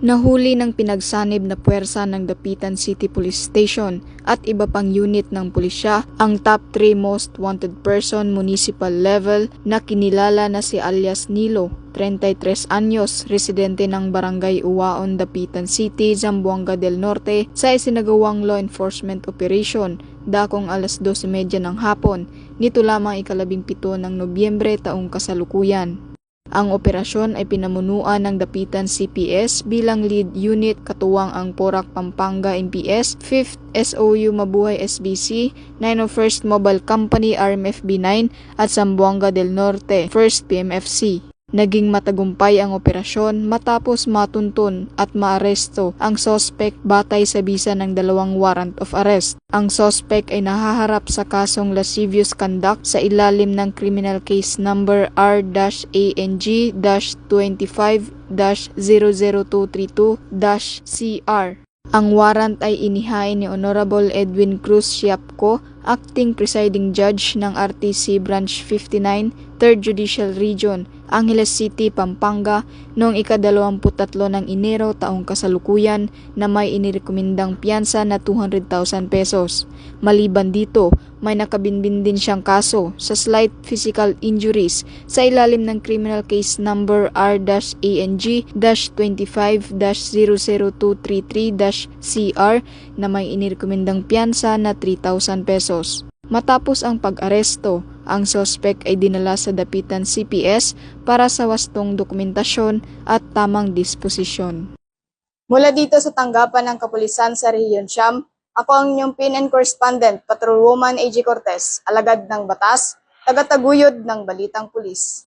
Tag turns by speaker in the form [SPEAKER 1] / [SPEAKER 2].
[SPEAKER 1] Nahuli ng pinagsanib na puwersa ng Dapitan City Police Station at iba pang unit ng pulisya ang top 3 most wanted person municipal level na kinilala na si alias Nilo, 33 anyos, residente ng Barangay Uwaon, Dapitan City, Zamboanga del Norte sa isinagawang law enforcement operation dakong alas 12:30 ng hapon nito lamang ika-17 ng Nobyembre taong kasalukuyan. Ang operasyon ay pinamunuan ng Dapitan CPS bilang lead unit katuwang ang Porac Pampanga MPS, 5th SOU Mabuhay SBC, 901st Mobile Company RMFB9 at Zamboanga del Norte 1st PMFC. Naging matagumpay ang operasyon matapos matuntun at maaresto ang suspect batay sa bisa ng 2 warrant of arrest. Ang suspect ay nahaharap sa kasong lascivious conduct sa ilalim ng criminal case number R-ANG-25-00232-CR. Ang warrant ay inihain ni Honorable Edwin Cruz Siapco, Acting Presiding Judge ng RTC Branch 59, 3rd Judicial Region, Angeles City, Pampanga noong ika-23 ng Enero taong kasalukuyan na may inirekomendang piyansa na 200,000 pesos. Maliban dito, may nakabinbin din siyang kaso sa slight physical injuries sa ilalim ng criminal case number R-ANG-25-00233-CR na may inirekomendang piyansa na 3,000 pesos. Matapos ang pag-aresto, ang suspect ay dinala sa Dapitan CPS para sa wastong dokumentasyon at tamang disposisyon.
[SPEAKER 2] Mula dito sa tanggapan ng Kapulisan sa Rehiyon Siyam, ako ang inyong PIN and Correspondent, Patrolwoman AG Cortez, alagad ng batas, tagataguyod ng Balitang Pulis.